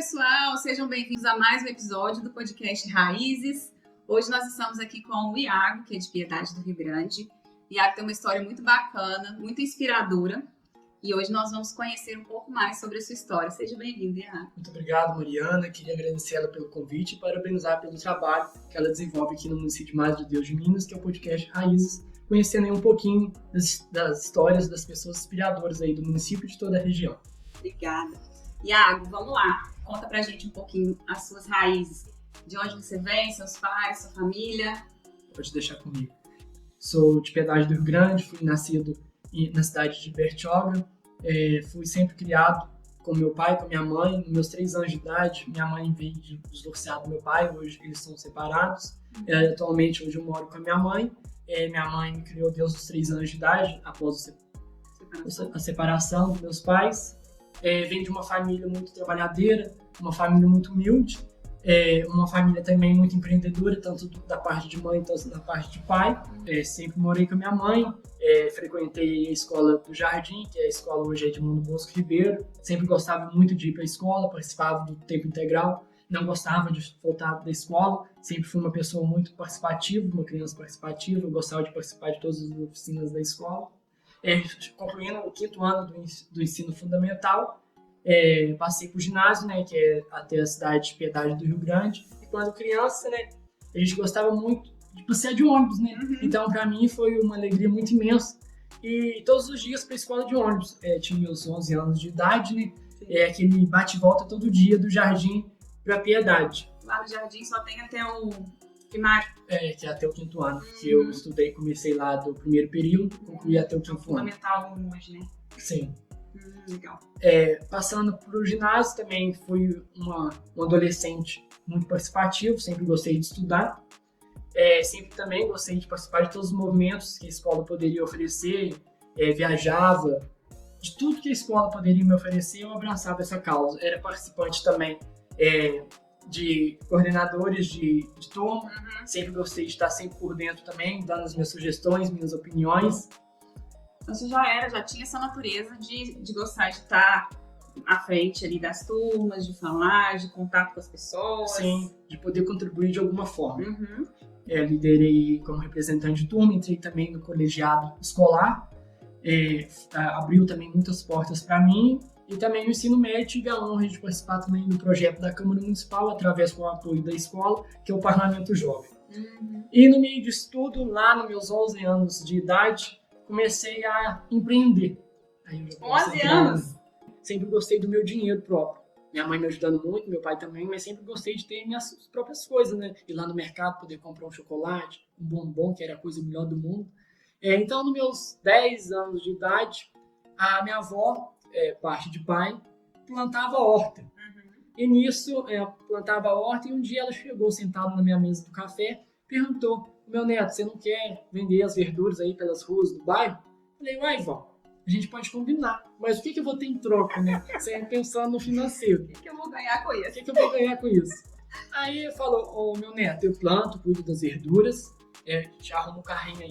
pessoal, sejam bem-vindos a mais um episódio do podcast Raízes. Hoje nós estamos aqui com o Iago, que é de Piedade do Rio Grande. Iago tem uma história muito bacana, muito inspiradora. E hoje nós vamos conhecer um pouco mais sobre a sua história. Seja bem-vindo, Iago. Muito obrigado, Mariana. Queria agradecer ela pelo convite e parabenizar pelo trabalho que ela desenvolve aqui no município de Madre de Deus de Minas, que é o podcast Raízes, conhecendo aí um pouquinho das histórias das pessoas inspiradoras aí do município e de toda a região. Obrigada. Iago, vamos lá. Conta pra gente um pouquinho as suas raízes. De onde você vem, seus pais, sua família. Pode deixar comigo. Sou de Piedade do Rio Grande, fui nascido na cidade de Bertioga. Fui sempre criado com meu pai e com minha mãe. Nos meus 3 anos de idade, minha mãe veio divorciar do meu pai. Hoje eles são separados. Atualmente, hoje eu moro com a minha mãe. Minha mãe me criou desde os 3 anos de idade, após a separação dos meus pais. Vem de uma família muito trabalhadeira, uma família muito humilde, uma família também muito empreendedora, tanto da parte de mãe quanto da parte de pai. Sempre morei com a minha mãe, frequentei a escola do Jardim, que a escola hoje é de Edmundo Bosco Ribeiro. Sempre gostava muito de ir para a escola, participava do tempo integral, não gostava de faltar da escola. Sempre fui uma pessoa muito participativa, uma criança participativa, eu gostava de participar de todas as oficinas da escola. Concluindo o 5º ano do ensino fundamental, passei para o ginásio, né, que é até a cidade de Piedade do Rio Grande. E quando criança, né, a gente gostava muito de passear de ônibus, né? Então, para mim, foi uma alegria muito imensa. E todos os dias para a escola de ônibus. Tinha meus 11 anos de idade, né? Aquele bate e volta todo dia do Jardim para Piedade. Lá no Jardim só tem até o primário. Que é até o 5º ano, que eu estudei, comecei lá do primeiro período, concluí até o 5º ano. Fundamental hoje, né? Sim. Legal. Passando para o ginásio também, fui um adolescente muito participativo, sempre gostei de estudar. Sempre também gostei de participar de todos os movimentos que a escola poderia oferecer, viajava. De tudo que a escola poderia me oferecer, eu abraçava essa causa. Era participante também de coordenadores de turma. Sempre gostei de estar sempre por dentro também, dando as minhas sugestões, minhas opiniões. Então você já tinha essa natureza de gostar de estar à frente ali das turmas, de falar, de contato com as pessoas. Sim, de poder contribuir de alguma forma. Liderei como representante de turma, entrei também no colegiado escolar, abriu também muitas portas para mim. E também no ensino médio tive a honra de participar também do projeto da Câmara Municipal, através do apoio da escola, que é o Parlamento Jovem. E no meio disso tudo, lá nos meus 11 anos de idade, comecei a empreender. 11 anos? Sempre gostei do meu dinheiro próprio. Minha mãe me ajudando muito, meu pai também, mas sempre gostei de ter minhas próprias coisas, né? Ir lá no mercado, poder comprar um chocolate, um bombom, que era a coisa melhor do mundo. Então, nos meus 10 anos de idade, a minha avó, parte de pai, plantava horta. E nisso, plantava horta, e um dia ela chegou sentada na minha mesa do café, perguntou: meu neto, você não quer vender as verduras aí pelas ruas do bairro? Falei: uai, vó, a gente pode combinar, mas o que eu vou ter em troca, né? Você pensando no financeiro. O que eu vou ganhar com isso? O que eu vou ganhar com isso? Aí falou: meu neto, eu planto, cuido das verduras, te arrumo um carrinho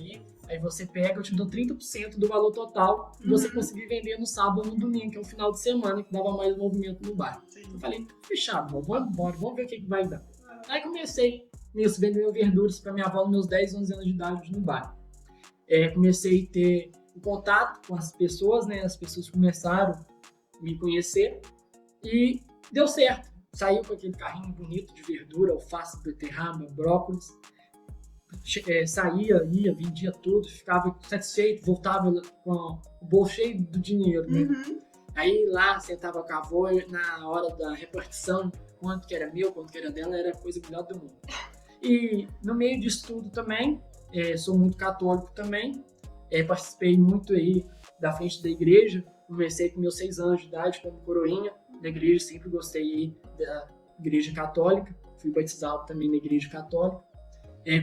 aí você pega, eu te dou 30% do valor total e você conseguir vender no sábado ou no domingo, que é um final de semana que dava mais movimento no bairro. Eu falei: fechado, vamos embora, vamos ver o que vai dar. Aí comecei nisso, vendendo verduras para minha avó nos meus 10, 11 anos de idade no bairro. Comecei a ter o contato com as pessoas, né? As pessoas começaram a me conhecer e deu certo. Saiu com aquele carrinho bonito de verdura, alface, beterraba, brócolis. Saía, ia, vendia tudo, ficava satisfeito, voltava com o bolso cheio do dinheiro, né? Aí lá sentava com a avó, na hora da repartição, quanto que era meu, quanto que era dela, era a coisa melhor do mundo. E no meio disso tudo também, sou muito católico também, participei muito aí da frente da igreja, comecei com meus 6 anos de idade como coroinha da igreja, sempre gostei aí da igreja católica, fui batizado também na igreja católica.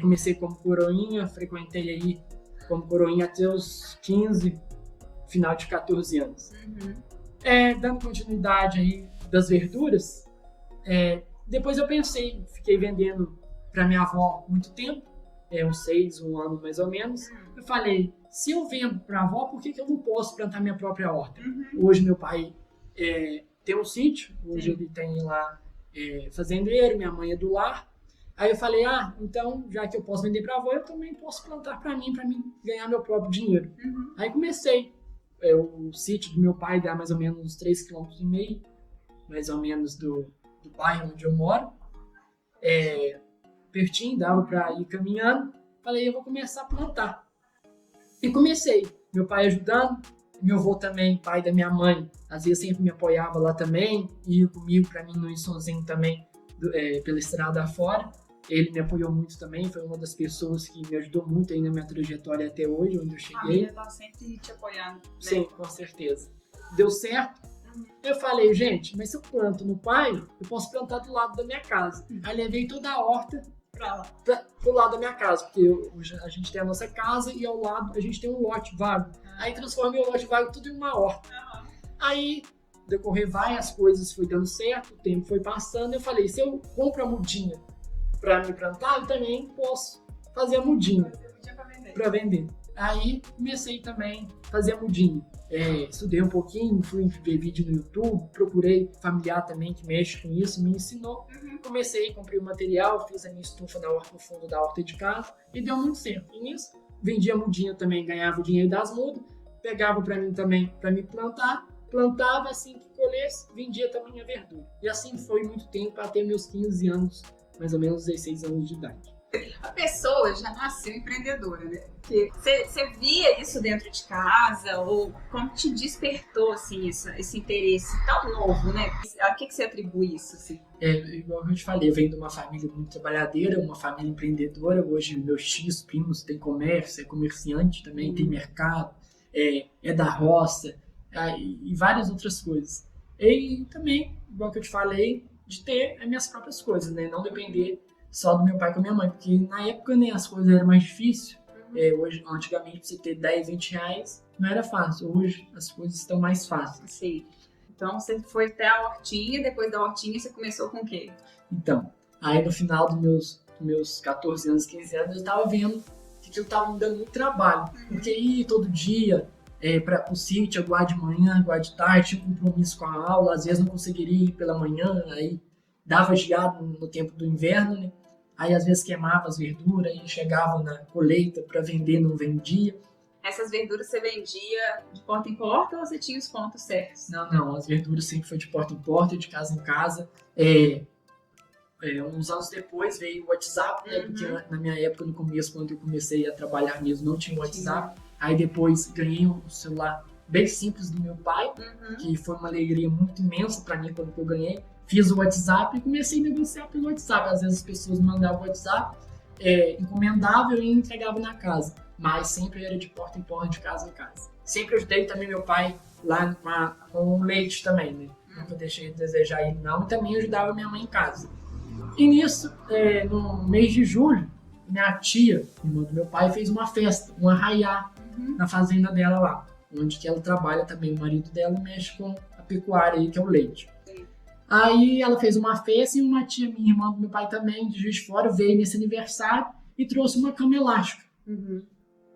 Comecei como coroinha, frequentei aí como coroinha até os 15, final de 14 anos. Dando continuidade aí das verduras, depois eu pensei, fiquei vendendo para minha avó muito tempo, uns 6, um ano mais ou menos. Eu falei: se eu vendo para a avó, por que eu não posso plantar minha própria horta? Hoje meu pai tem um sítio, hoje ele tem lá fazendeiro, minha mãe é do lar. Aí eu falei, então, já que eu posso vender para avó, eu também posso plantar para mim ganhar meu próprio dinheiro. Aí comecei. O sítio do meu pai dá mais ou menos uns 3,5 km, mais ou menos do bairro onde eu moro. Pertinho, dava para ir caminhando. Falei, eu vou começar a plantar. E comecei. Meu pai ajudando, meu avô também, pai da minha mãe, às vezes sempre me apoiava lá também, ia comigo para mim não ir sozinho também pela estrada afora. Ele me apoiou muito também, foi uma das pessoas que me ajudou muito aí na minha trajetória até hoje, onde eu cheguei. A família tá sempre te apoiando. Né? Sim, com certeza. Deu certo. Eu falei, gente, mas se eu planto no pai, eu posso plantar do lado da minha casa. Aí levei toda a horta pro lado da minha casa, porque hoje a gente tem a nossa casa e ao lado a gente tem um lote vago. Aí transformei o lote vago tudo em uma horta. Aí, decorrer várias coisas, foi dando certo, o tempo foi passando, eu falei, se eu compro a mudinha para me plantar, eu também posso fazer a mudinha para vender. Aí comecei também a fazer a mudinha. Estudei um pouquinho, fui ver vídeo no YouTube, procurei familiar também que mexe com isso, me ensinou. Comecei, comprei o material, fiz a minha estufa no fundo da horta de casa e deu muito certo. E nisso, vendia mudinha também, ganhava o dinheiro das mudas, pegava para mim também para me plantar, plantava assim que colhesse, vendia também a verdura. E assim foi muito tempo, até meus 15 anos, mais ou menos 16 anos de idade. A pessoa já nasceu empreendedora, né? Você via isso dentro de casa ou como te despertou assim esse interesse tão novo, né? A que você atribui isso? Assim? Igual eu te falei, eu venho de uma família muito trabalhadeira, uma família empreendedora. Hoje meus tios, primos têm comércio, é comerciante também, tem mercado, é da roça e várias outras coisas. E também, igual que eu te falei, de ter as minhas próprias coisas, né? Não depender só do meu pai e com a minha mãe, porque na época, né, as coisas eram mais difíceis. Hoje, antigamente, você ter 10, 20 reais não era fácil. Hoje, as coisas estão mais fáceis. Sim. Então, você foi até a hortinha, depois da hortinha, você começou com o quê? Então, aí no final dos meus 14 anos, 15 anos, eu estava vendo que aquilo estava me dando muito trabalho. Porque ir todo dia para o sítio, aguardar de manhã, aguardar de tarde, tinha um compromisso com a aula, às vezes não conseguiria ir pela manhã, aí dava geado no tempo do inverno, né? Aí às vezes queimava as verduras e chegava na colheita para vender, não vendia. Essas verduras você vendia de porta em porta ou você tinha os pontos certos? Não, as verduras sempre foi de porta em porta, de casa em casa. Uns anos depois veio o WhatsApp, né? Porque na minha época, no começo, quando eu comecei a trabalhar mesmo, não tinha o WhatsApp. Aí depois ganhei um celular bem simples do meu pai, que foi uma alegria muito imensa para mim quando eu ganhei. Fiz o WhatsApp e comecei a negociar pelo WhatsApp. Às vezes as pessoas me mandavam o WhatsApp, encomendava e eu entregava na casa. Mas sempre era de porta em porta, de casa em casa. Sempre ajudei também meu pai lá com o leite também, né? Nunca deixei de desejar ele não. E também ajudava minha mãe em casa. E nisso, no mês de julho, minha tia, irmã do meu pai, fez uma festa, um arraiá na fazenda dela lá. Onde que ela trabalha também. O marido dela mexe com a pecuária aí, que é o leite. Aí ela fez uma festa e uma tia minha, irmã do meu pai também, de Juiz de Fora, veio nesse aniversário e trouxe uma cama elástica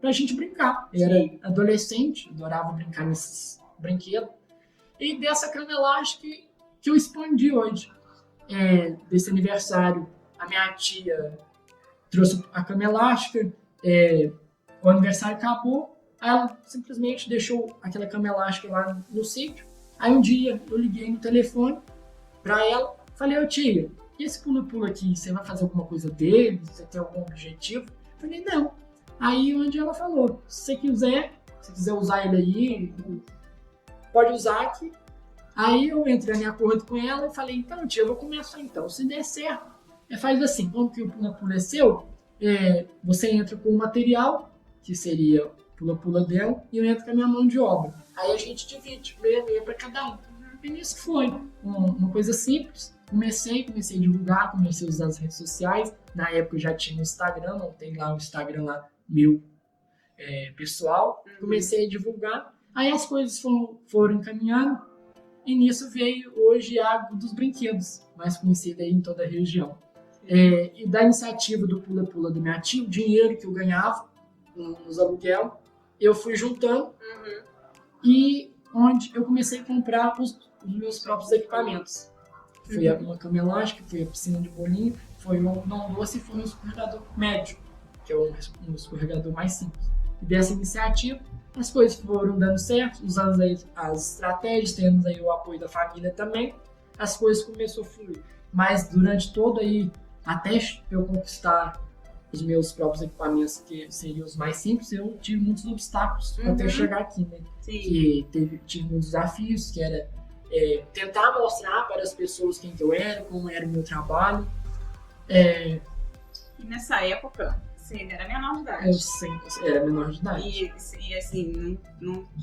pra gente brincar. Eu era adolescente, adorava brincar nesses brinquedos. E dessa cama elástica que eu expandi hoje. Desse aniversário, a minha tia trouxe a cama elástica, o aniversário acabou, aí ela simplesmente deixou aquela cama elástica lá no sítio. Aí um dia eu liguei no telefone pra ela, falei, ô tia, e esse pula-pula aqui, você vai fazer alguma coisa dele? Você tem algum objetivo? Eu falei, não. Aí onde ela falou, se você quiser usar ele aí, pode usar aqui. Aí eu entrei em acordo com ela e falei, então tia, eu vou começar então, se der certo, faz assim, como que o pula-pula é seu, você entra com o material, que seria o pula-pula dela, e eu entro com a minha mão de obra. Aí a gente divide, meia para cada um. E nisso foi uma coisa simples. Comecei a divulgar, comecei a usar as redes sociais. Na época eu já tinha o Instagram, montei lá o Instagram lá, meu pessoal. Comecei a divulgar. Aí as coisas foram encaminhando. E nisso veio hoje a Água dos Brinquedos, mais conhecida aí em toda a região. E da iniciativa do Pula-Pula do minha tia, o dinheiro que eu ganhava nos aluguel, eu fui juntando. E onde eu comecei a comprar os meus próprios equipamentos. Foi uma cama elástica, foi a piscina de bolinho, foi um não doce e foi um escorregador médio, que é um escorregador mais simples. E dessa iniciativa, as coisas foram dando certo, usando aí as estratégias, tendo aí o apoio da família também, as coisas começaram a fluir. Mas durante todo aí, até eu conquistar os meus próprios equipamentos, que seriam os mais simples, eu tive muitos obstáculos até chegar aqui, né? Sim. Que tive muitos desafios, que era tentar mostrar para as pessoas quem que eu era, como era o meu trabalho. E nessa época, você ainda era menor de idade. Eu sempre era menor de idade. E assim,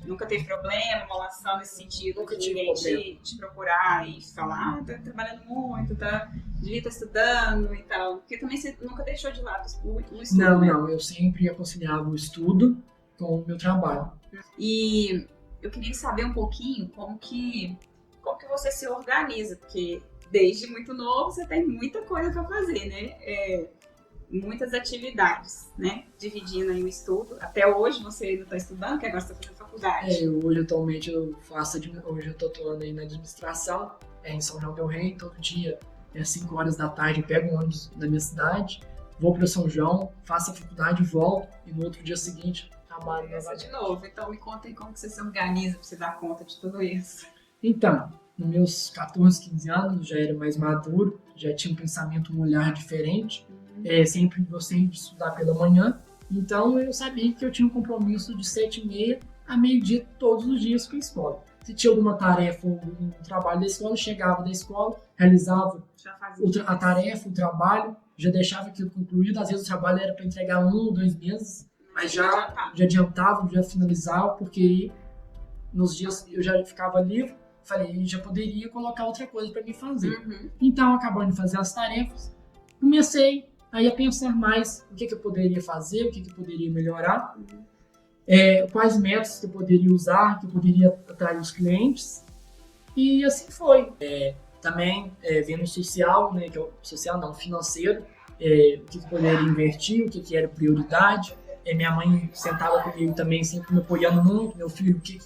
nunca teve problema, molação nesse sentido? Nunca de tive ninguém te procurar e falar, tá trabalhando muito, devia estar estudando e tal. Porque também você nunca deixou de lado o estudo, Não, né? não. Eu sempre conciliava o estudo com o meu trabalho. E eu queria saber um pouquinho como que você se organiza, porque desde muito novo você tem muita coisa para fazer, né? Muitas atividades, né? Dividindo aí o estudo. Até hoje você ainda está estudando, que agora você está fazendo faculdade. Hoje atualmente hoje eu estou atuando aí na administração, em São João del Rei, todo dia, 5 horas da tarde, eu pego um ônibus na minha cidade, vou para São João, faço a faculdade, volto, e no outro dia seguinte trabalho de novo. Então me conta aí como que você se organiza para você dar conta de tudo isso. Então, nos meus 14, 15 anos, já era mais maduro, já tinha um pensamento, um olhar diferente. Sempre gostei de estudar pela manhã, então eu sabia que eu tinha um compromisso de 7h30 a meio-dia todos os dias com a escola. Se tinha alguma tarefa ou algum trabalho da escola, eu chegava da escola, realizava a tarefa, o trabalho, já deixava aquilo concluído. Às vezes o trabalho era para entregar 1 ou 2 meses, mas já adiantava, já finalizava, porque nos dias eu já ficava livre, falei, já poderia colocar outra coisa para me fazer. Então, acabando de fazer as tarefas, comecei aí a pensar mais o que eu poderia fazer, o que eu poderia melhorar, quais métodos que eu poderia usar, que eu poderia atrair os clientes, e assim foi. Também vendo o social, né, que é o social não, financeiro, o que eu poderia investir, o que era prioridade. Minha mãe sentava comigo também, sempre me apoiando muito, meu filho, o que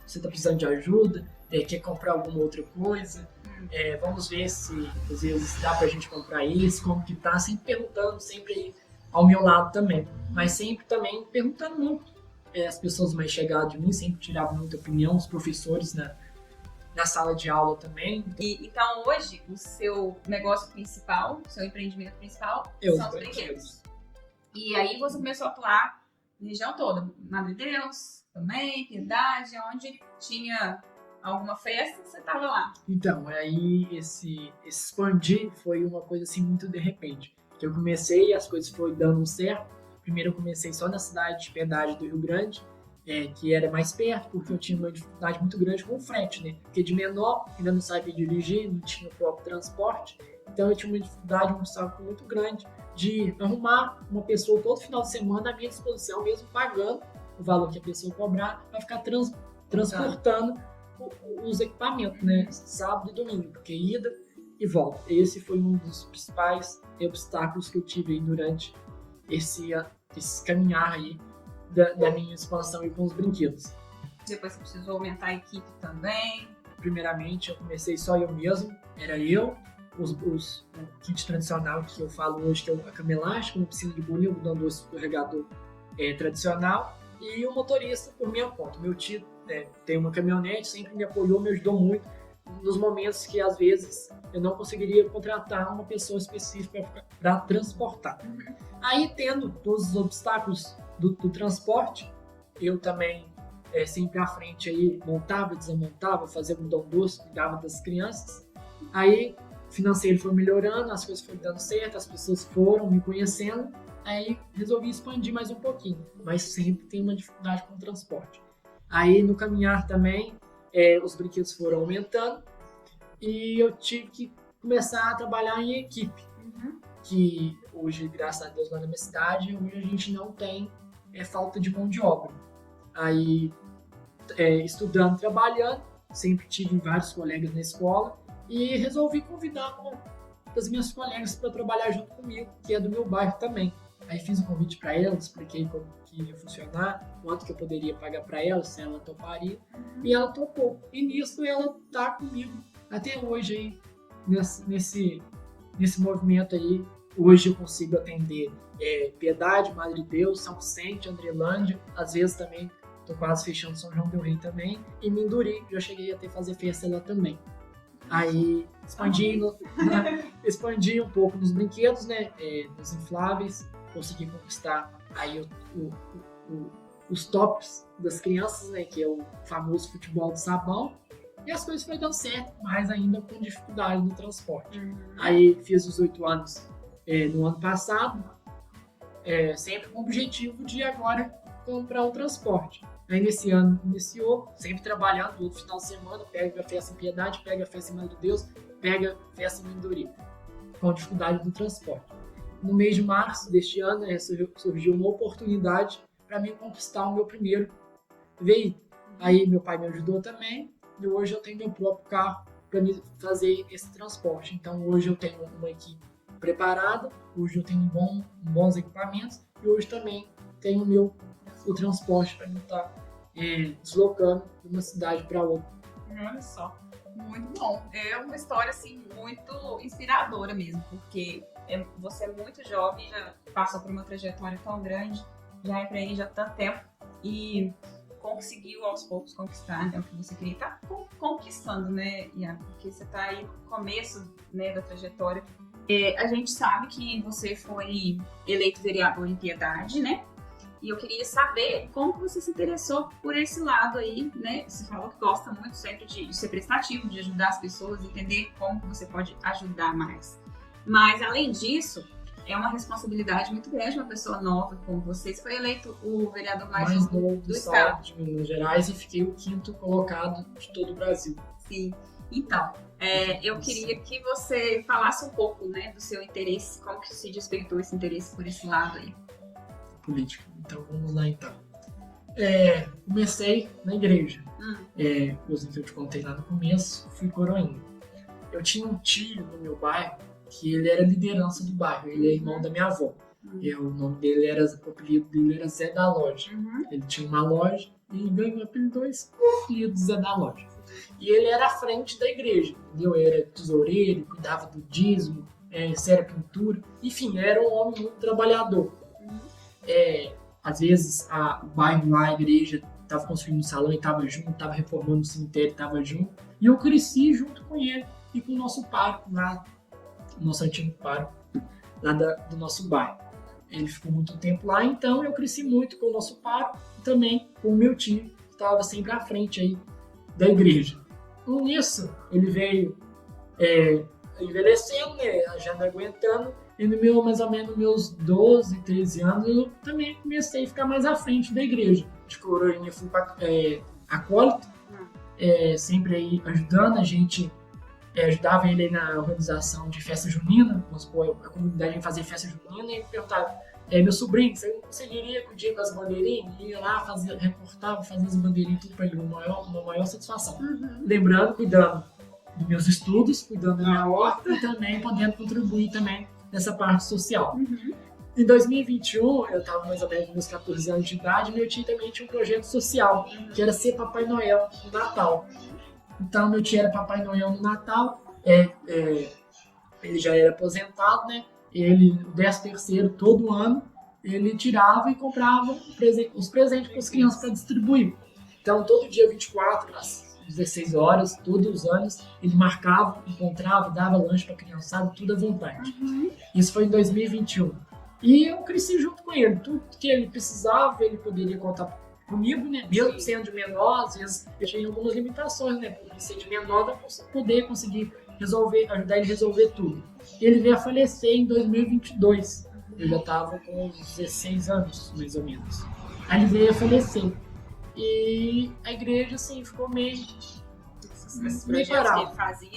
você está precisando de ajuda, quer comprar alguma outra coisa. Vamos ver se às vezes dá pra gente comprar isso, como que tá, sempre perguntando, sempre aí ao meu lado também, mas sempre também perguntando muito. As pessoas mais chegadas de mim sempre tiravam muita opinião, os professores na sala de aula também. Então hoje o seu negócio principal, o seu empreendimento principal são os brinquedos. E aí você começou a atuar na região toda, Madre Deus também, Piedade, onde tinha alguma festa, você tava lá. Então, aí esse expandir foi uma coisa assim muito de repente. Que eu comecei, as coisas foram dando certo. Primeiro eu comecei só na cidade de Piedade do Rio Grande, que era mais perto, porque eu tinha uma dificuldade muito grande com o frete, né? Porque de menor, ainda não sabia dirigir, não tinha o próprio transporte. Então eu tinha uma dificuldade, um obstáculo muito grande de arrumar uma pessoa todo final de semana à minha disposição, mesmo pagando o valor que a pessoa cobrar, para ficar transportando os equipamentos, né? Sábado e domingo, porque ida e volta. Esse foi um dos principais obstáculos que eu tive aí durante esse caminhar aí da minha expansão aí com os brinquedos. Depois você precisou aumentar a equipe também? Primeiramente, eu comecei só eu mesmo, era eu, o kit tradicional que eu falo hoje, que é a cama elástica, uma piscina de bolinho, o doce escorregador tradicional, e o motorista por minha conta. Meu tio tem uma caminhonete, sempre me apoiou, me ajudou muito nos momentos que às vezes eu não conseguiria contratar uma pessoa específica para transportar. Aí, tendo todos os obstáculos do transporte, eu também sempre à frente aí montava, desmontava, fazia algodão doce, cuidava das crianças. Aí o financeiro foi melhorando, as coisas foram dando certo, as pessoas foram me conhecendo. Aí resolvi expandir mais um pouquinho, mas sempre tem uma dificuldade com o transporte. Aí no caminhar também, os brinquedos foram aumentando e eu tive que começar a trabalhar em equipe. Que hoje, graças a Deus, lá na minha cidade, hoje a gente não tem falta de mão de obra. Aí, estudando, trabalhando, sempre tive vários colegas na escola e resolvi convidar uma das minhas colegas para trabalhar junto comigo, que é do meu bairro também. Aí fiz o convite para ela, expliquei como que ia funcionar, quanto que eu poderia pagar para ela, se ela toparia. E ela topou. E nisso ela tá comigo até hoje aí, nesse movimento aí. Hoje eu consigo atender Piedade, Madre de Deus, São Vicente, Andrelândia, às vezes também tô quase fechando São João del Rei também, e Minduri, já cheguei a fazer festa lá também. Aí expandi um pouco nos brinquedos, né, nos infláveis, consegui conquistar aí os tops das crianças, né, que é o famoso futebol de sabão, e as coisas foram dando certo, mas ainda com dificuldade no transporte. Aí fiz os 8 anos no ano passado, sempre com o objetivo de agora comprar um transporte. Aí nesse ano iniciou, sempre trabalhando, todo final de semana, pega a festa em Piedade, pega a festa em Madre de Deus, pega a festa em Minduri, com dificuldade do transporte. No mês de março deste ano, surgiu uma oportunidade para mim conquistar o meu primeiro veículo. Aí meu pai me ajudou também, e hoje eu tenho meu próprio carro para me fazer esse transporte. Então hoje eu tenho uma equipe preparada, hoje eu tenho bons equipamentos, e hoje também tenho o transporte para mim estar deslocando de uma cidade para outra. Olha só, muito bom. É uma história assim muito inspiradora mesmo, porque você é muito jovem, já passou por uma trajetória tão grande, já empreende há tanto tempo e conseguiu aos poucos conquistar, né, o que você queria. Tá conquistando, né, Iago? Porque você está aí no começo, né, da trajetória. A gente sabe que você foi eleito vereador em Piedade, né? E eu queria saber como que você se interessou por esse lado aí, né? Você falou que gosta muito sempre de ser prestativo, de ajudar as pessoas, entender como que você pode ajudar mais. Mas, além disso, é uma responsabilidade muito grande uma pessoa nova como você. Você foi eleito o vereador mais novo do estado de Minas Gerais e fiquei o 5º colocado de todo o Brasil. Sim. Então, eu queria que você falasse um pouco, né, do seu interesse, como que se despertou esse interesse por esse lado aí. Política. Então, vamos lá então. Comecei na igreja. Inclusive, eu te contei lá no começo, fui coroinha. Eu tinha um tio no meu bairro que ele era liderança do bairro, ele é irmão da minha avó. O apelido dele era Zé da Loja. Ele tinha uma loja e ele ganhou o apelido Zé da Loja. E ele era à frente da igreja, entendeu? Era tesoureiro, cuidava do dízimo, era pintura, enfim, era um homem muito trabalhador. Às vezes o bairro lá, a igreja, estava construindo um salão e estava junto, estava reformando o cemitério e estava junto. E eu cresci junto com ele e com o nosso pároco lá, o nosso antigo pároco lá do nosso bairro. Ele ficou muito tempo lá, então eu cresci muito com o nosso pároco e também com o meu tio, que estava sempre à frente aí da igreja. Com isso, ele veio envelhecendo, né, já não aguentando. E mais ou menos meus 12, 13 anos, eu também comecei a ficar mais à frente da igreja. De coroinha, fui acólito, sempre aí ajudando. A gente ajudava ele aí na organização de festa junina. Vamos supor, a comunidade ia fazer festa junina e perguntava: meu sobrinho, você não conseguiria acudir com as bandeirinhas? E ia lá, recortava, fazia as bandeirinhas, tudo para ele, uma maior satisfação. Lembrando, cuidando dos meus estudos, cuidando da minha horta e também podendo contribuir também nessa parte social. Em 2021, eu estava mais ou menos com meus 14 anos de idade, meu tio também tinha um projeto social, que era ser Papai Noel no Natal. Então, meu tio era Papai Noel no Natal, ele já era aposentado, né? Ele, o 13º, todo ano, ele tirava e comprava os presentes para as crianças para distribuir. Então, todo dia 24, às 16 horas, todos os anos, ele marcava, encontrava, dava lanche para a criançada, tudo à vontade. Isso foi em 2021. E eu cresci junto com ele. Tudo que ele precisava, ele poderia contar comigo, né? Mesmo sendo de menor, às vezes eu tinha algumas limitações, né? Por ser de menor, eu poder conseguir ajudar ele a resolver tudo. Ele veio a falecer em 2022. Eu já estava com uns 16 anos, mais ou menos. Aí ele veio a falecer. E a igreja, assim, ficou meio parada. Que ele fazia,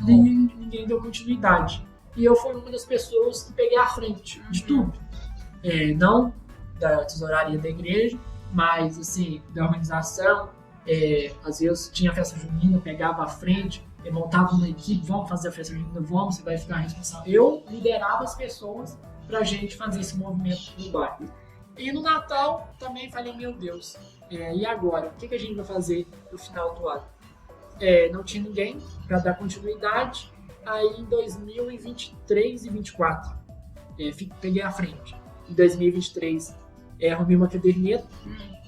ninguém deu continuidade. E eu fui uma das pessoas que peguei à frente de tudo. Não da tesouraria da igreja, mas, assim, da organização. Às vezes tinha a festa junina, pegava à frente, montava uma equipe, vamos fazer a festa junina, você vai ficar responsável. Eu liderava as pessoas pra gente fazer esse movimento no bairro. E no Natal também falei, meu Deus, e agora? O que a gente vai fazer no final do ano? Não tinha ninguém para dar continuidade. Aí em 2023 e 2024, peguei a frente. Em 2023, arrumei uma caderneta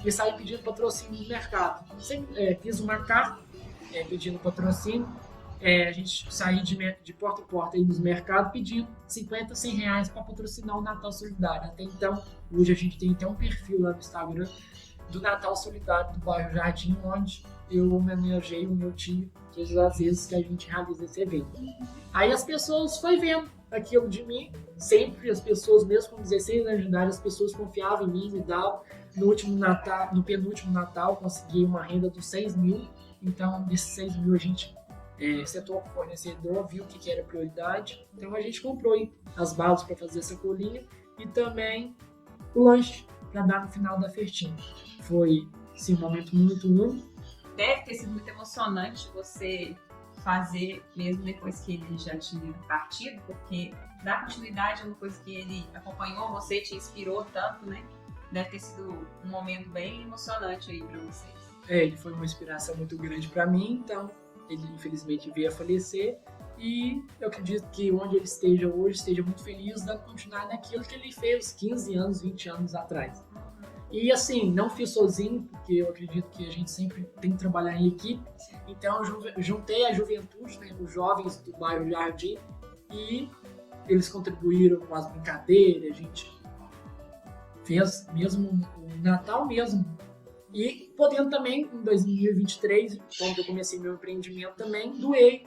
e saí pedindo patrocínio no mercado. Fiz uma carta pedindo patrocínio. A gente saiu de porta em porta aí nos mercados pedindo 50, 100 reais para patrocinar o Natal Solidário. Até então, hoje a gente tem até um perfil lá no Instagram do Natal Solidário do bairro Jardim, onde eu homenageei o meu tio, todas as vezes que a gente realiza esse evento. Aí as pessoas foi vendo aquilo de mim, sempre as pessoas, mesmo com 16 anos de idade, as pessoas confiavam em mim, me davam. No penúltimo Natal, consegui uma renda dos 6 mil, então desses 6 mil a gente setou o fornecedor, viu o que era prioridade, então a gente comprou aí as balas para fazer essa colinha e também o lanche para dar no final da festinha. Foi sim, um momento muito único. Deve ter sido muito emocionante você fazer, mesmo depois que ele já tinha partido, porque dar continuidade é uma coisa que ele acompanhou você, te inspirou tanto, né? Deve ter sido um momento bem emocionante aí para vocês. Ele foi uma inspiração muito grande para mim, então ele infelizmente veio a falecer e eu acredito que onde ele esteja hoje, esteja muito feliz dando continuidade naquilo que ele fez 15 anos, 20 anos atrás. E assim, não fiz sozinho, porque eu acredito que a gente sempre tem que trabalhar em equipe. Então eu juntei a juventude, né, os jovens do bairro Jardim, e eles contribuíram com as brincadeiras, a gente fez mesmo o Natal mesmo. E podendo também, em 2023, quando eu comecei meu empreendimento também, doei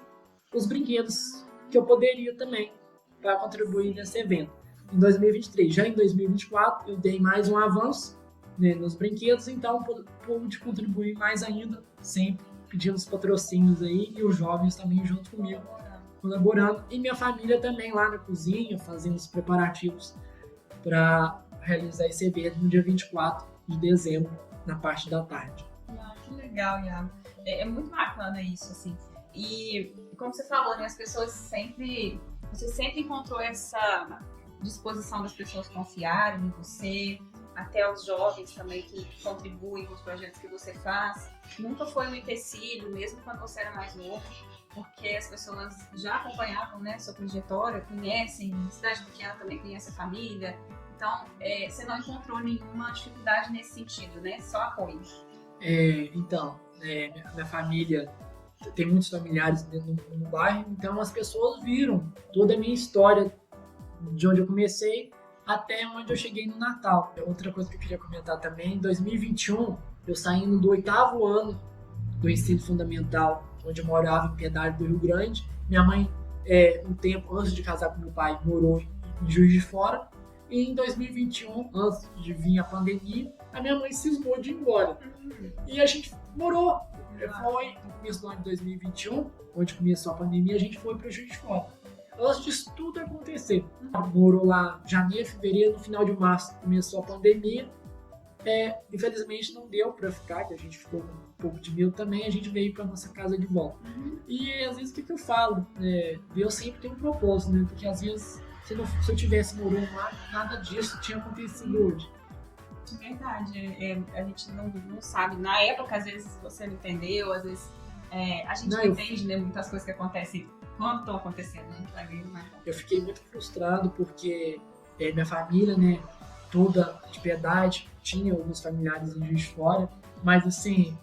os brinquedos que eu poderia também para contribuir nesse evento. Em 2023, já em 2024, eu dei mais um avanço, né, nos brinquedos, então pude contribuir mais ainda, sempre pedindo os patrocínios aí e os jovens também junto comigo, colaborando. E minha família também lá na cozinha, fazendo os preparativos para realizar esse evento no dia 24 de dezembro, na parte da tarde. Que legal, Iago. É muito bacana isso, assim. E como você falou, né, você sempre encontrou essa disposição das pessoas confiarem em você, até os jovens também que contribuem com os projetos que você faz. Nunca foi um empecilho, mesmo quando você era mais novo, porque as pessoas já acompanhavam, né, sua trajetória, conhecem, cidade pequena também conhece a família. Então, você não encontrou nenhuma dificuldade nesse sentido, né? Só apoio. Minha família tem muitos familiares no bairro, então as pessoas viram toda a minha história, de onde eu comecei até onde eu cheguei no Natal. Outra coisa que eu queria comentar também, em 2021, eu saindo do 8º ano do ensino fundamental, onde eu morava em Piedade do Rio Grande. Minha mãe, um tempo antes de casar com meu pai, morou em Juiz de Fora. E em 2021, antes de vir a pandemia, a minha mãe cismou de ir embora. E a gente morou. Foi no começo do ano de 2021, onde começou a pandemia, a gente foi para Juiz de Fora. Antes disso tudo acontecer. Morou lá janeiro, fevereiro, no final de março começou a pandemia. Infelizmente não deu para ficar, que a gente ficou com um pouco de medo também, a gente veio para nossa casa de volta. E às vezes o que eu falo? Deus sempre tem um propósito, né? Porque às vezes se eu tivesse morando lá, nada disso tinha acontecido hoje. Verdade, a gente não sabe. Na época, às vezes você não entendeu, às vezes a gente não entende, né, muitas coisas que acontecem quando estão acontecendo, a gente vai vendo mais. Eu fiquei muito frustrado porque minha família, né, toda de Piedade, tinha alguns familiares em Juiz de Fora, mas assim,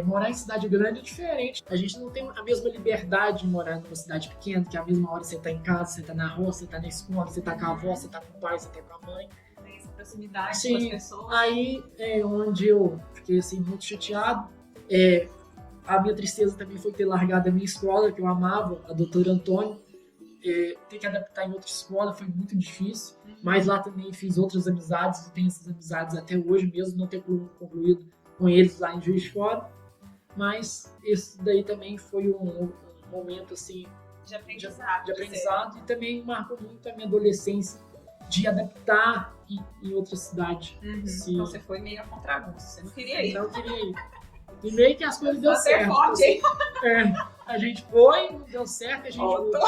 morar em cidade grande é diferente. A gente não tem a mesma liberdade de morar numa cidade pequena, que a mesma hora você tá em casa, você tá na rua, você tá na escola, você tá com a avó, você tá com o pai, você tá com a mãe. Tem essa proximidade Sim, com as pessoas. Aí é onde eu fiquei assim, muito chateado. A minha tristeza também foi ter largado a minha escola, que eu amava, a doutora Antônio. Ter que adaptar em outra escola foi muito difícil, mas lá também fiz outras amizades, e tenho essas amizades até hoje, mesmo não ter concluído com eles lá em Juiz de Fora. Mas esse daí também foi um momento assim, de aprendizado e também marcou muito a minha adolescência de adaptar em outra cidade. Então você foi meio a contragosto, você não queria ir. Não queria ir. E meio que as coisas deu certo. Forte, hein? A gente foi, não deu certo, a gente voltou.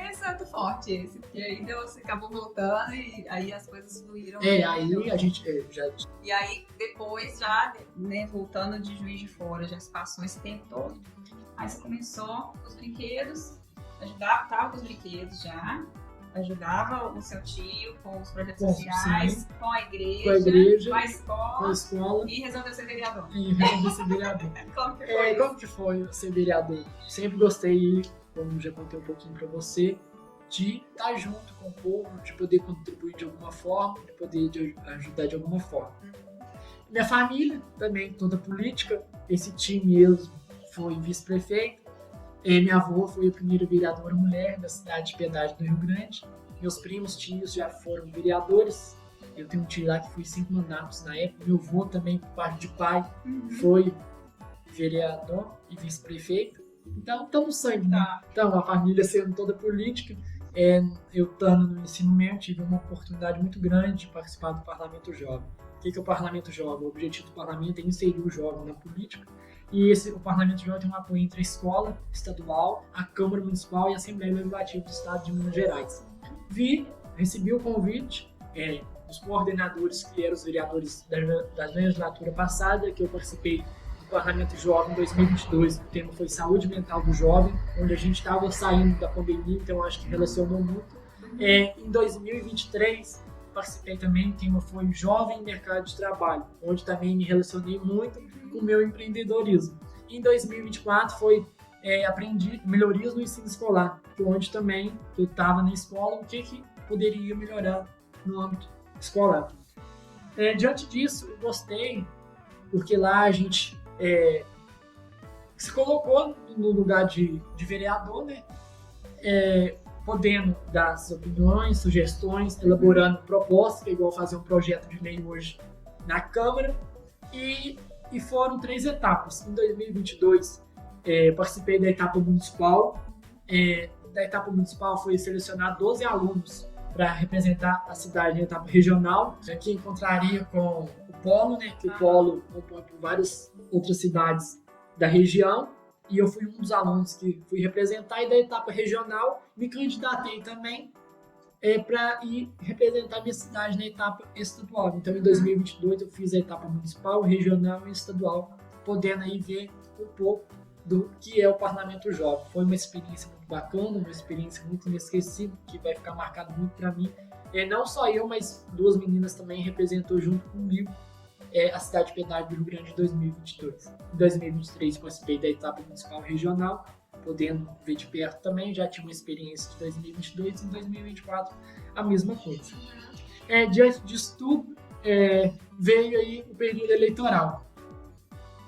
foi santo forte esse, porque aí você acabou voltando e aí as coisas fluíram. Aí a gente já... E aí depois já, né, voltando de Juiz de Fora, já se passou esse tempo todo. Aí você começou os brinquedos, tava com os brinquedos já, ajudava o seu tio com os projetos sociais, com a igreja, com a escola e resolveu ser vereador. Como que foi ser vereador? Sempre gostei, como já contei um pouquinho para você, de estar junto com o povo, de poder contribuir de alguma forma, de poder ajudar de alguma forma. Minha família também, toda política, esse time mesmo foi vice-prefeito. Minha avó foi a primeira vereadora mulher da cidade de Piedade do Rio Grande. Meus primos, tios já foram vereadores. Eu tenho um tio lá que foi 5 mandatos na época. Meu avô também, por parte de pai, foi vereador e vice-prefeito. Então, estamos no sangue, né? Então, a família sendo toda política. Eu estando no ensino médio, tive uma oportunidade muito grande de participar do Parlamento Jovem. O que é o Parlamento Jovem? O objetivo do Parlamento é inserir o jovem na política. E o Parlamento Jovem tem um apoio entre a escola estadual, a Câmara Municipal e a Assembleia Legislativa do Estado de Minas Gerais. Recebi o convite dos coordenadores que eram os vereadores da legislatura passada, que eu participei do Parlamento Jovem em 2022. O tema foi Saúde Mental do Jovem, onde a gente estava saindo da pandemia, então acho que relacionou muito. Em 2023, participei também, o tema foi Jovem Mercado de Trabalho, onde também me relacionei muito com o meu empreendedorismo. Em 2024 foi aprendi melhorias no ensino escolar, onde também eu estava na escola, o que poderia melhorar no âmbito escolar. Diante disso, eu gostei, porque lá a gente se colocou no lugar de vereador, né? Podendo dar as opiniões, sugestões, elaborando propostas, que é igual fazer um projeto de lei hoje na Câmara. E foram 3 etapas. Em 2022, participei da etapa municipal. Da etapa municipal foi selecionar 12 alunos para representar a cidade na etapa regional, que encontraria com o Polo, né, que o Polo compõe por várias outras cidades da região. E eu fui um dos alunos que fui representar, e da etapa regional me candidatei também para ir representar minha cidade na etapa estadual. Então, em 2022, eu fiz a etapa municipal, regional e estadual, podendo aí ver um pouco do que é o Parlamento Jovem. Foi uma experiência muito bacana, uma experiência muito inesquecível, que vai ficar marcado muito para mim. Não só eu, mas 2 meninas também representou junto comigo a cidade de Piedade do Rio Grande em 2022. Em 2023, participei da etapa municipal regional, podendo ver de perto também, já tinha uma experiência de 2022 e em 2024 a mesma coisa. Diante disso tudo, veio aí o período eleitoral.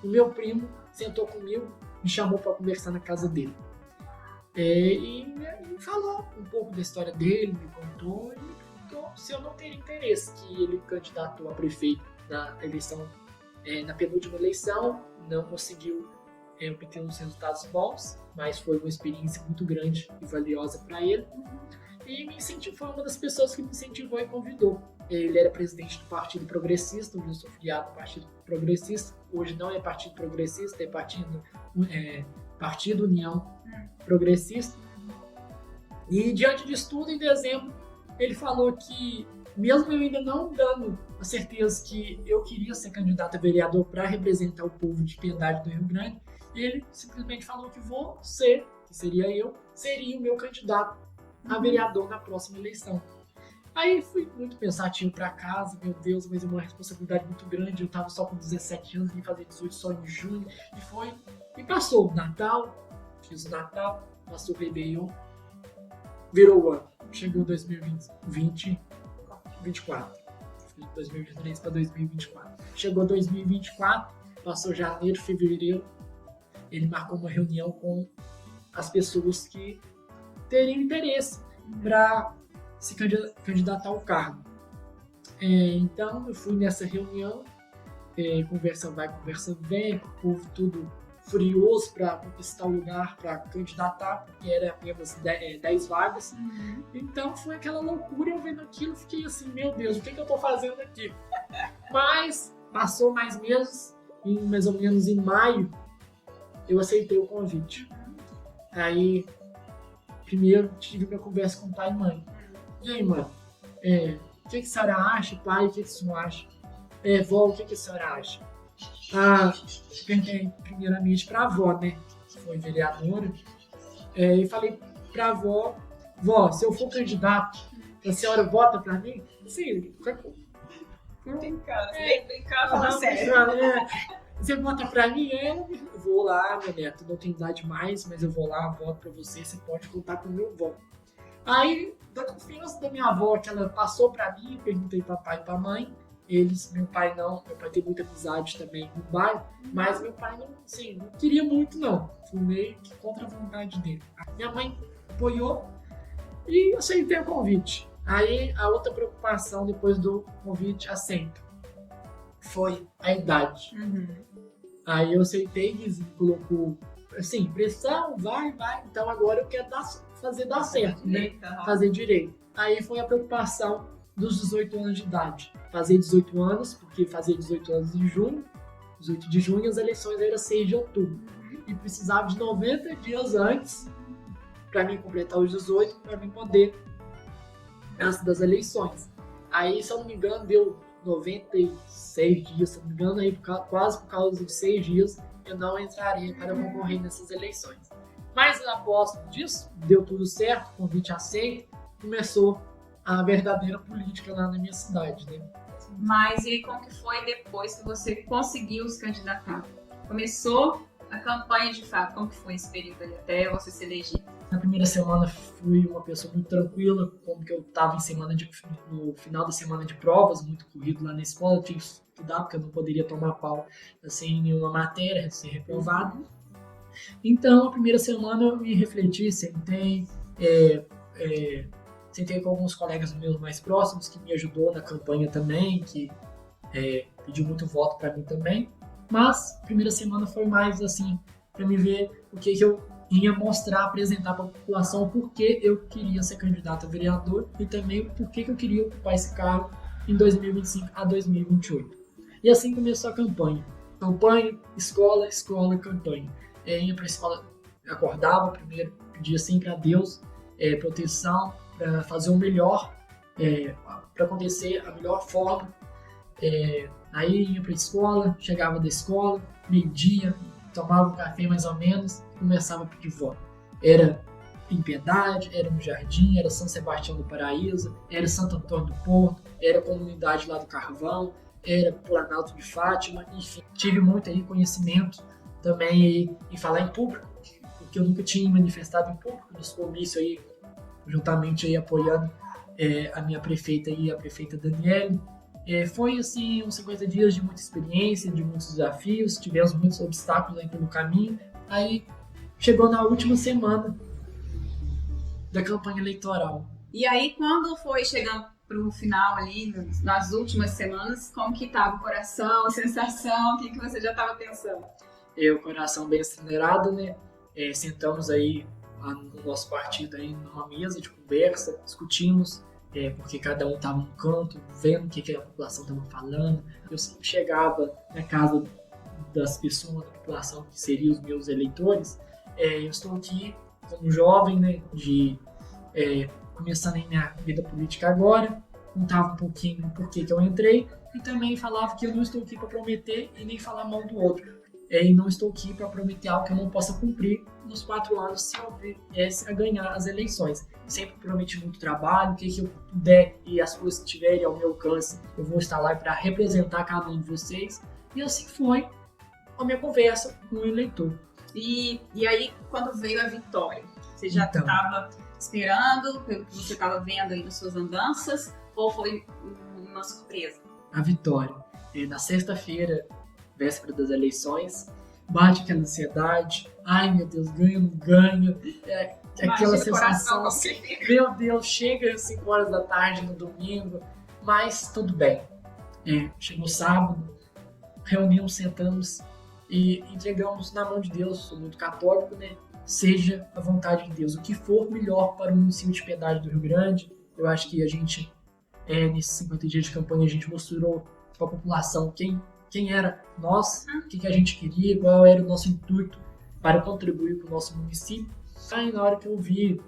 O meu primo sentou comigo, me chamou para conversar na casa dele. E me falou um pouco da história dele, me contou e me perguntou se eu não teria interesse, que ele candidatou a prefeito na eleição, na penúltima eleição, não conseguiu obter uns resultados bons, mas foi uma experiência muito grande e valiosa para ele. E me incentivou, foi uma das pessoas que me incentivou e convidou. Ele era presidente do Partido Progressista, onde eu sou filiado ao Partido Progressista. Hoje não é Partido Progressista, é Partido União Progressista. E diante disso tudo, em dezembro, ele falou que, mesmo eu ainda não dando a certeza que eu queria ser candidato a vereador para representar o povo de Piedade do Rio Grande, ele simplesmente falou que você, que seria eu, seria o meu candidato a vereador na próxima eleição. Aí fui muito pensativo para casa, meu Deus, mas é uma responsabilidade muito grande, eu estava só com 17 anos, vim fazer 18 só em junho, e passou o Natal, fiz o Natal, passou o Réveillon, virou o ano, chegou 2024, 2023 para 2024. Chegou 2024, passou janeiro, fevereiro, ele marcou uma reunião com as pessoas que teriam interesse para se candidatar ao cargo. Então eu fui nessa reunião, conversa vai, conversa vem, o povo tudo furioso para conquistar o lugar, para candidatar, porque era apenas 10 vagas. Então foi aquela loucura, eu vendo aquilo, fiquei assim, meu Deus, o que eu estou fazendo aqui? Mas passou mais meses, mais ou menos em maio, eu aceitei o convite. Aí primeiro tive minha conversa com o pai e mãe. E aí, mãe, o que a senhora acha? Pai, o que a senhora acha? Vó, o que a senhora acha? Perguntei primeiramente para a avó, né? Que foi vereadora. E falei para a avó, vó, se eu for candidato, a senhora vota para mim? Sim, brincar, fala sério. Você vota pra mim? Eu vou lá, meu neto, não tenho idade mais, mas eu vou lá, voto pra você pode contar com o meu voto. Aí, da confiança da minha avó, que ela passou pra mim, perguntei pra pai e pra mãe, meu pai tem muita amizade também no bairro, mas meu pai não queria muito não, fui meio que contra a vontade dele. Minha mãe apoiou e aceitei o convite. Aí, a outra preocupação depois do convite aceito foi a idade. Aí eu aceitei, colocou assim, pressão, vai, então agora eu quero fazer dar certo, né? Fazer direito. Aí foi a preocupação dos 18 anos de idade. Fazer 18 anos, porque fazer 18 anos em junho, 18 de junho, as eleições eram 6 de outubro. E precisava de 90 dias antes para mim completar os 18, para mim poder antes das eleições. Aí, se eu não me engano, deu 96 dias, se eu não me engano, aí quase por causa dos 6 dias eu não entraria para concorrer nessas eleições. Mas após disso, deu tudo certo, convite aceito, começou a verdadeira política lá na minha cidade, né? Mas e como que foi depois que você conseguiu se candidatar? Começou a campanha de fato, como que foi esse período aí até você se eleger? Na primeira semana fui uma pessoa muito tranquila, como que eu estava no final da semana de provas, muito corrido lá na escola, eu tinha que estudar porque eu não poderia tomar pau sem nenhuma matéria, ser reprovado. Então, a primeira semana eu me refleti, sentei com alguns colegas meus mais próximos, que me ajudou na campanha também, que pediu muito voto para mim também. Mas a primeira semana foi mais assim, para me ver o que eu ia mostrar, apresentar para a população o porquê eu queria ser candidato a vereador e também o porquê que eu queria ocupar esse cargo em 2025 a 2028. E assim começou a campanha. Campanha, escola, campanha. Ia para a escola, acordava primeiro, pedia sempre a Deus proteção para fazer o melhor, para acontecer a melhor forma. Aí ia para a escola, chegava da escola, meio-dia, tomava um café mais ou menos, começava a pedir voto. Era em Piedade, era no Jardim, era São Sebastião do Paraíso, era Santo Antônio do Porto, era a comunidade lá do Carvão, era Planalto de Fátima, enfim. Tive muito aí conhecimento também aí em falar em público, porque eu nunca tinha manifestado em público nos comícios aí, juntamente aí apoiando a minha prefeita aí, a prefeita Daniele. Foi assim uns 50 dias de muita experiência, de muitos desafios, tivemos muitos obstáculos aí pelo caminho. Aí chegou na última semana da campanha eleitoral. E aí quando foi chegando pro final ali, nas últimas semanas, como que tava o coração, a sensação, o que você já estava pensando? O coração bem acelerado, né? Sentamos aí no nosso partido aí numa mesa de conversa, discutimos, porque cada um estava num canto, vendo o que a população estava falando. Eu sempre chegava na casa das pessoas, da população, que seriam os meus eleitores. Eu estou aqui como jovem, né, começando a minha vida política agora, contava um pouquinho do porquê que eu entrei e também falava que eu não estou aqui para prometer e nem falar mal do outro. E não estou aqui para prometer algo que eu não possa cumprir nos 4 anos se eu viesse a ganhar as eleições. Sempre prometi muito trabalho, o que eu puder e as coisas que tiverem ao meu alcance, eu vou estar lá para representar cada um de vocês. E assim foi a minha conversa com o eleitor. E aí, quando veio a vitória, você já estava esperando, pelo que você estava vendo aí nas suas andanças, ou foi uma surpresa? A vitória. Na sexta-feira, véspera das eleições, bate aquela ansiedade, ai meu Deus, ganho, não ganho, aquela sensação assim, meu Deus, chega às 5 horas da tarde no domingo, mas tudo bem. Chegou sábado, reunimos, sentamos e entregamos na mão de Deus. Sou muito católico, né? Seja a vontade de Deus, o que for melhor para o município de Piedade do Rio Grande. Eu acho que a gente, nesses 50 dias de campanha, a gente mostrou para a população quem era nós, o que a gente queria, qual era o nosso intuito para contribuir para o nosso município. Aí na hora que eu vi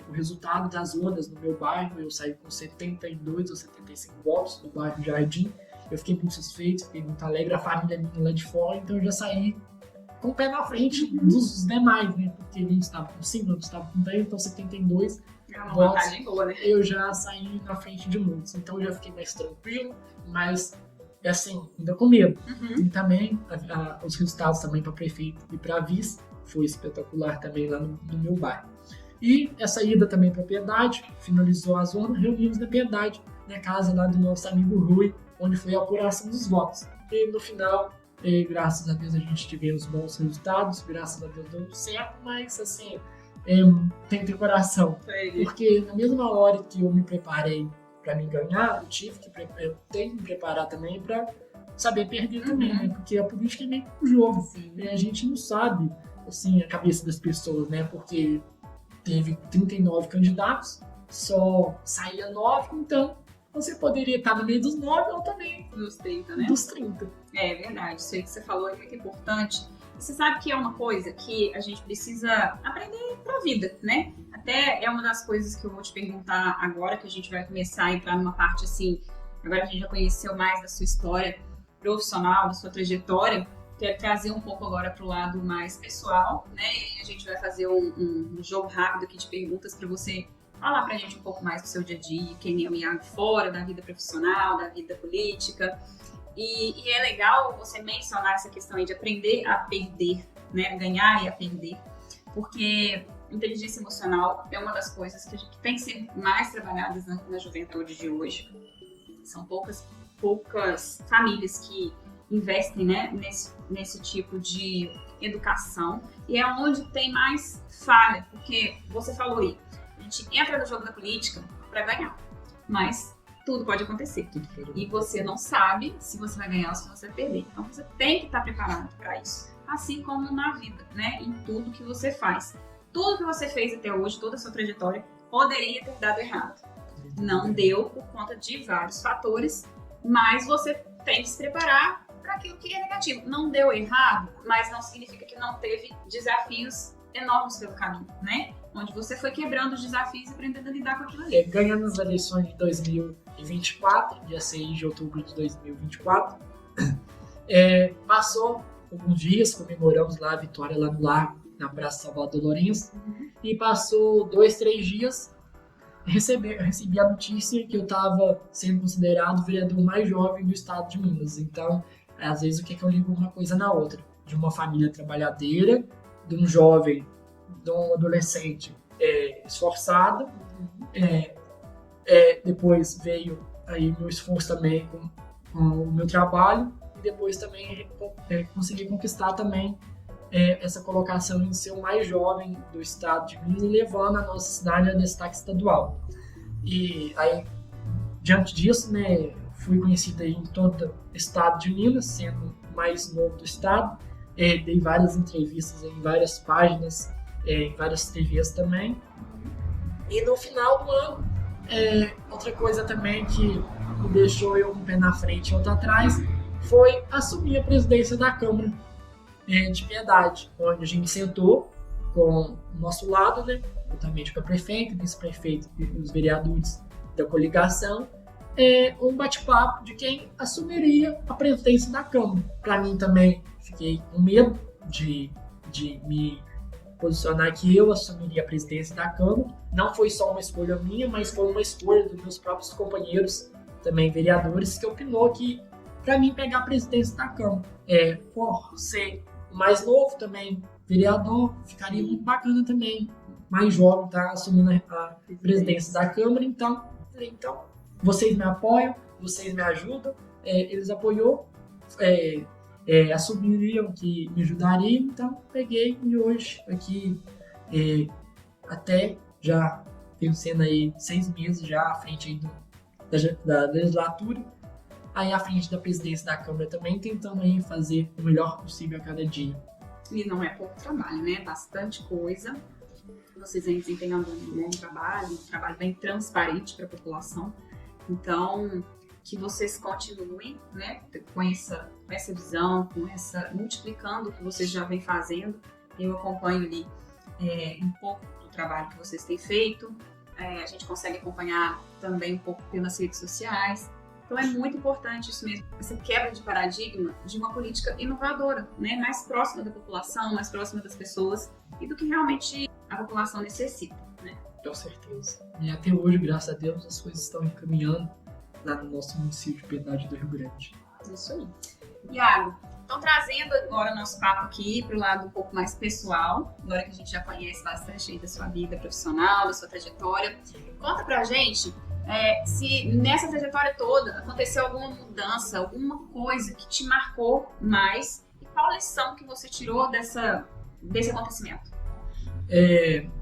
o resultado das urnas no meu bairro. Eu saí com 72 ou 75 votos no bairro Jardim. Eu fiquei muito satisfeito, fiquei muito alegre, a família minha lá de fora, então eu já saí com o pé na frente dos demais, né? Porque a gente estava com 5, outros estavam com 10, então 72 É uma votos, vantagem boa, né? eu já saí na frente de muitos. Então eu já fiquei mais tranquilo, mas assim, ainda com medo. E também os resultados também para prefeito e para vice foi espetacular também lá no meu bairro. E essa ida também para Piedade, finalizou a zona, reunimos na Piedade, na casa lá do nosso amigo Rui, onde foi a apuração dos votos. E no final, graças a Deus, a gente tivemos bons resultados, graças a Deus deu certo, mas assim, tem que ter coração. Porque na mesma hora que eu me preparei para me ganhar, eu tenho que me preparar também para saber perder também, né? Porque a política é meio que um jogo. E a gente não sabe, assim, a cabeça das pessoas, né? Porque teve 39 candidatos, só saía 9, então você poderia estar no meio dos 9 ou também Dos 30, né? dos 30. É verdade, isso aí que você falou é muito importante. E você sabe que é uma coisa que a gente precisa aprender pra vida, né? Até é uma das coisas que eu vou te perguntar agora, que a gente vai começar a entrar numa parte assim, agora que a gente já conheceu mais da sua história profissional, da sua trajetória, quero trazer um pouco agora pro lado mais pessoal, né? E a gente vai fazer um jogo rápido aqui de perguntas para você falar pra gente um pouco mais do seu dia a dia, quem é o Iago fora da vida profissional, da vida política. E é legal você mencionar essa questão aí de aprender a perder, né? Ganhar e a perder, porque inteligência emocional é uma das coisas que tem que ser mais trabalhadas na juventude de hoje. São poucas famílias que investem, né, nesse tipo de educação, e é onde tem mais falha, porque você falou aí, a gente entra no jogo da política para ganhar, mas tudo pode acontecer. E você não sabe se você vai ganhar ou se você vai perder. Então você tem que estar preparado para isso. Assim como na vida, né? Em tudo que você faz. Tudo que você fez até hoje, toda a sua trajetória, poderia ter dado errado. Não deu por conta de vários fatores, mas você tem que se preparar para aquilo que é negativo. Não deu errado, mas não significa que não teve desafios enormes pelo caminho, né? Onde você foi quebrando os desafios e aprendendo a lidar com aquilo ali. Ganhamos as eleições de 2024, dia 6 de outubro de 2024. Passou alguns dias, comemoramos lá a vitória lá no Largo, na Praça Salvador Lourenço. E passou 2, 3 dias, recebi a notícia que eu estava sendo considerado o vereador mais jovem do estado de Minas. Então, às vezes, o que é que eu ligo uma coisa na outra? De uma família trabalhadeira, de um jovem, de um adolescente esforçado. Depois veio aí meu esforço também com o meu trabalho, e depois também consegui conquistar também essa colocação em ser o mais jovem do estado de Minas, levando a nossa cidade a destaque estadual. E aí, diante disso, né, fui conhecido aí em todo o estado de Minas, sendo o mais novo do estado. Dei várias entrevistas em várias páginas, em várias TVs também. E no final do ano, outra coisa também que me deixou eu um pé na frente e outro atrás foi assumir a presidência da Câmara de Piedade, onde a gente sentou com o nosso lado, né, juntamente com a prefeita, vice-prefeito e os vereadores da coligação, um bate-papo de quem assumiria a presidência da Câmara. Para mim também, fiquei com medo de me posicionar que eu assumiria a presidência da Câmara. Não foi só uma escolha minha, mas foi uma escolha dos meus próprios companheiros, também vereadores, que opinou que, para mim, pegar a presidência da Câmara, por ser o mais novo também, vereador, ficaria muito bacana também, mais jovem, tá assumindo a presidência da Câmara. Então, vocês me apoiam, vocês me ajudam, eles apoiou, assumiriam que me ajudariam, então peguei e hoje aqui até já tenho sendo aí 6 meses já à frente aí da legislatura, aí à frente da presidência da Câmara também, tentando aí fazer o melhor possível a cada dia. E não é pouco trabalho, né? Bastante coisa. Vocês vêm desempenhando um bom trabalho, um trabalho bem transparente para a população. Então, que vocês continuem, né, com essa visão, multiplicando o que vocês já vêm fazendo. Eu acompanho ali um pouco trabalho que vocês têm feito. A gente consegue acompanhar também um pouco pelas redes sociais. Então é muito importante isso mesmo, essa quebra de paradigma de uma política inovadora, né? Mais próxima da população, mais próxima das pessoas e do que realmente a população necessita, né? Com certeza. E até hoje, graças a Deus, as coisas estão encaminhando lá no nosso município de Piedade do Rio Grande. Isso aí. Iago, então trazendo agora o nosso papo aqui para o lado um pouco mais pessoal, agora que a gente já conhece bastante aí da sua vida profissional, da sua trajetória, conta pra gente se nessa trajetória toda aconteceu alguma mudança, alguma coisa que te marcou mais e qual lição que você tirou desse acontecimento?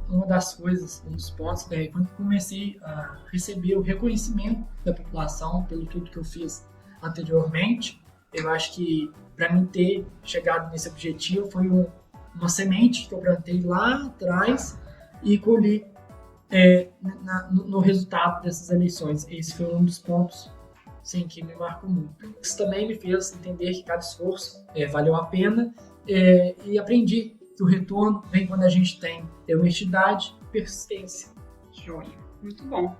Uma das coisas, um dos pontos, quando eu comecei a receber o reconhecimento da população pelo tudo que eu fiz anteriormente, eu acho que para mim ter chegado nesse objetivo foi uma semente que eu plantei lá atrás e colhi no resultado dessas eleições. Esse foi um dos pontos, sim, que me marcou muito. Isso também me fez entender que cada esforço valeu a pena e aprendi que o retorno vem quando a gente tem honestidade e persistência. Joia. Muito bom.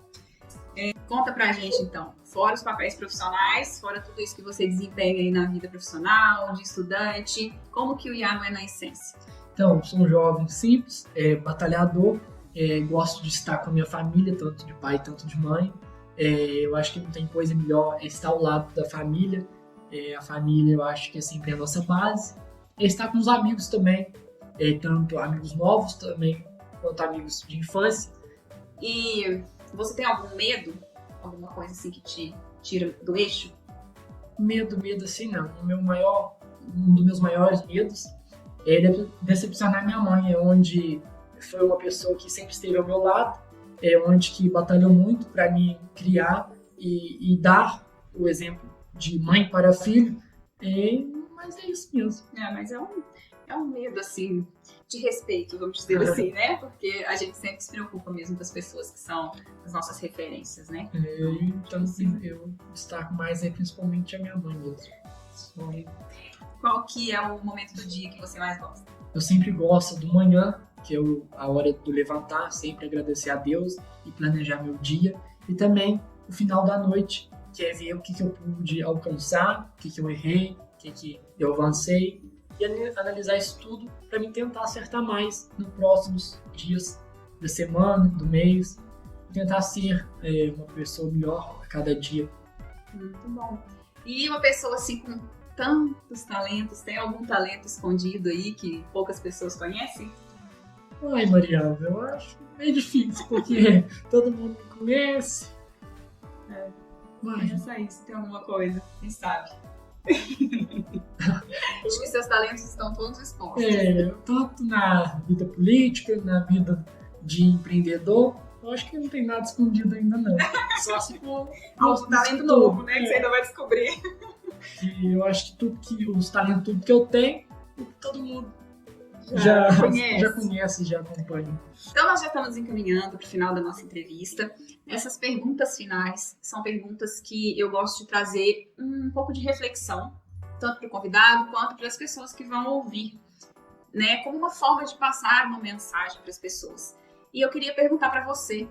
Conta pra gente, então, fora os papéis profissionais, fora tudo isso que você desempenha aí na vida profissional, de estudante, como que o Iago é na essência? Então, sou um jovem simples, batalhador, gosto de estar com a minha família, tanto de pai, tanto de mãe. Eu acho que não tem coisa melhor estar ao lado da família. A família, eu acho que é sempre a nossa base. Estar com os amigos também, tanto amigos novos também, quanto amigos de infância. E você tem algum medo? Alguma coisa assim que te tira do eixo? Medo assim não. Um dos meus maiores medos é decepcionar minha mãe, onde foi uma pessoa que sempre esteve ao meu lado, onde que batalhou muito para me criar e dar o exemplo de mãe para filho, mas é isso mesmo. Mas é um medo, assim, de respeito, vamos dizer assim, né? Porque a gente sempre se preocupa mesmo com as pessoas que são as nossas referências, né? Então, assim, eu destaco mais principalmente a minha mãe mesmo. Qual que é o momento do dia que você mais gosta? Eu sempre gosto do manhã, que é a hora do levantar, sempre agradecer a Deus e planejar meu dia. E também o final da noite, que é ver o que eu pude alcançar, o que eu errei, o que eu avancei. E analisar isso tudo para mim tentar acertar mais nos próximos dias da semana, do mês. Tentar ser uma pessoa melhor a cada dia. Muito bom. E uma pessoa assim com tantos talentos, tem algum talento escondido aí que poucas pessoas conhecem? Ai, Mariana, eu acho meio difícil, porque todo mundo me conhece. Pensa aí, se tem alguma coisa, quem sabe? Acho que seus talentos estão todos expostos. Tanto na vida política, na vida de empreendedor, eu acho que não tem nada escondido ainda não. Só se for um talento novo, né? Que você ainda vai descobrir. E eu acho que os talentos que eu tenho, todo mundo já conhece, já acompanha. Então nós já estamos encaminhando para o final da nossa entrevista. Essas perguntas finais são perguntas que eu gosto de trazer um pouco de reflexão, tanto para o convidado quanto para as pessoas que vão ouvir, né? Como uma forma de passar uma mensagem para as pessoas. E eu queria perguntar para você,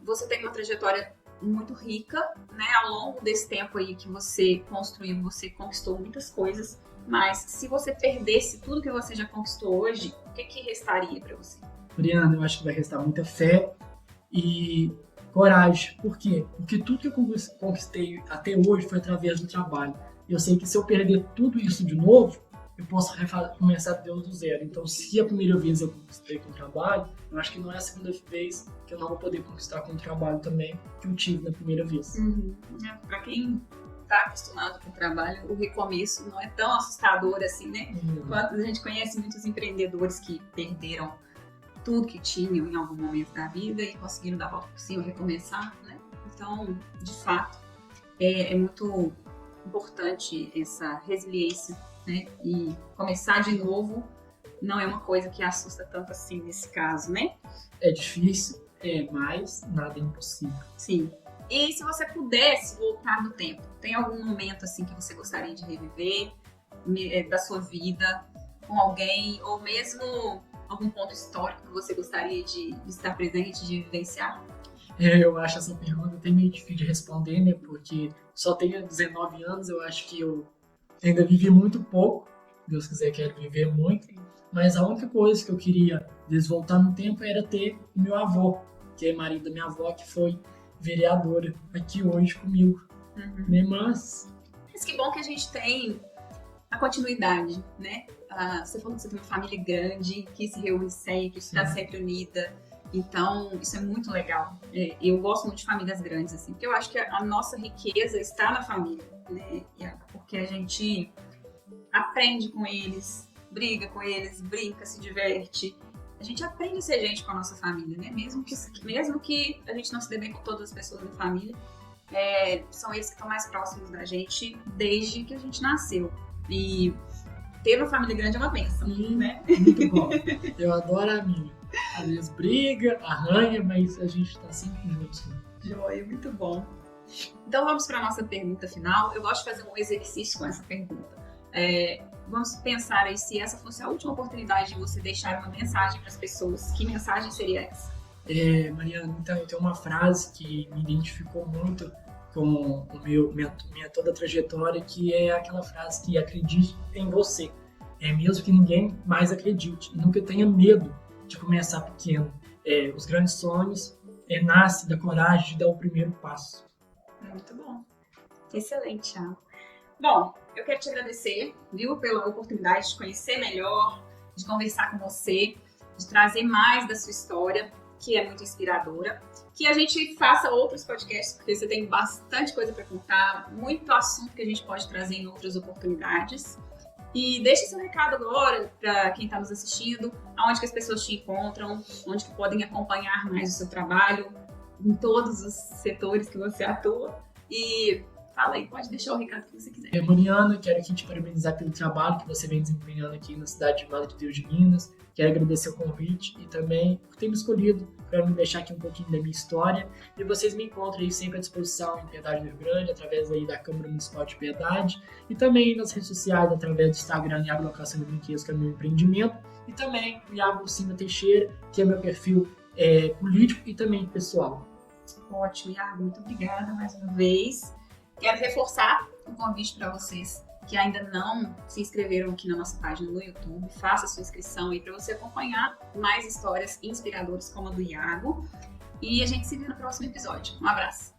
você tem uma trajetória muito rica, né? Ao longo desse tempo aí que você construiu, você conquistou muitas coisas, mas se você perdesse tudo que você já conquistou hoje, o que restaria para você? Mariana, eu acho que vai restar muita fé e coragem. Por quê? Porque tudo que eu conquistei até hoje foi através do trabalho. E eu sei que se eu perder tudo isso de novo, eu posso começar do zero. Então, se a primeira vez eu conquistei com o trabalho, eu acho que não é a segunda vez que eu não vou poder conquistar com o trabalho também que eu tive na primeira vez. Para quem está acostumado com o trabalho, o recomeço não é tão assustador assim, né? Quando a gente conhece muitos empreendedores que perderam tudo que tinham em algum momento da vida e conseguiram dar a volta por cima, recomeçar, né? Então, de fato, é muito importante essa resiliência, né? E começar de novo não é uma coisa que assusta tanto assim nesse caso, né? É difícil, mas nada é impossível. Sim. E se você pudesse voltar no tempo, tem algum momento assim que você gostaria de reviver da sua vida com alguém, ou mesmo algum ponto histórico que você gostaria de estar presente, de vivenciar? Eu acho essa pergunta até meio difícil de responder, né? Porque só tenho 19 anos, eu acho que eu ainda vivi muito pouco. Deus quiser, quero viver muito. Mas a única coisa que eu queria voltar no tempo era ter o meu avô, que é marido da minha avó, que foi vereadora aqui hoje comigo. Né? Mas que bom que a gente tem a continuidade, né? Você falou que você tem uma família grande, que se reúne sempre, que está sempre unida. Então, isso é muito legal. Eu gosto muito de famílias grandes, assim, porque eu acho que a nossa riqueza está na família, né? Porque a gente aprende com eles, briga com eles, brinca, se diverte. A gente aprende a ser gente com a nossa família, né? Mesmo que a gente não se dê bem com todas as pessoas da família, são eles que estão mais próximos da gente desde que a gente nasceu. E ter uma família grande é uma bênção, né? Muito bom. Eu adoro a minha. Às vezes briga, arranha, mas a gente tá sempre juntos. Né? Joia, muito bom. Então vamos para a nossa pergunta final. Eu gosto de fazer um exercício com essa pergunta. Vamos pensar aí se essa fosse a última oportunidade de você deixar uma mensagem para as pessoas. Que mensagem seria essa? Mariana, então eu tenho uma frase que me identificou muito com minha toda a trajetória, que é aquela frase que acredite em você. Mesmo que ninguém mais acredite. Nunca tenha medo de começar pequeno. Os grandes sonhos nascem da coragem de dar o primeiro passo. Muito bom. Excelente, Thiago. Bom, eu quero te agradecer, viu, pela oportunidade de te conhecer melhor, de conversar com você, de trazer mais da sua história, que é muito inspiradora. Que a gente faça outros podcasts, porque você tem bastante coisa para contar, muito assunto que a gente pode trazer em outras oportunidades. E deixe seu recado agora para quem está nos assistindo, aonde que as pessoas te encontram, onde que podem acompanhar mais o seu trabalho, em todos os setores que você atua. E fala aí, pode deixar o recado que você quiser. Mariana, quero aqui te parabenizar pelo trabalho que você vem desempenhando aqui na cidade de Madre de Deus de Minas. Quero agradecer o convite e também por ter me escolhido para me deixar aqui um pouquinho da minha história. E vocês me encontram aí sempre à disposição em Piedade do Rio Grande, através aí da Câmara Municipal de Piedade, e também nas redes sociais, através do Instagram Iago Locação de Brinquedos, que é meu empreendimento, e também o Iago Lucina Teixeira, que é meu perfil político e também pessoal. Ótimo, Iago, muito obrigada mais uma vez. Quero reforçar o convite para vocês que ainda não se inscreveram aqui na nossa página no YouTube. Faça a sua inscrição aí para você acompanhar mais histórias inspiradoras como a do Iago. E a gente se vê no próximo episódio. Um abraço!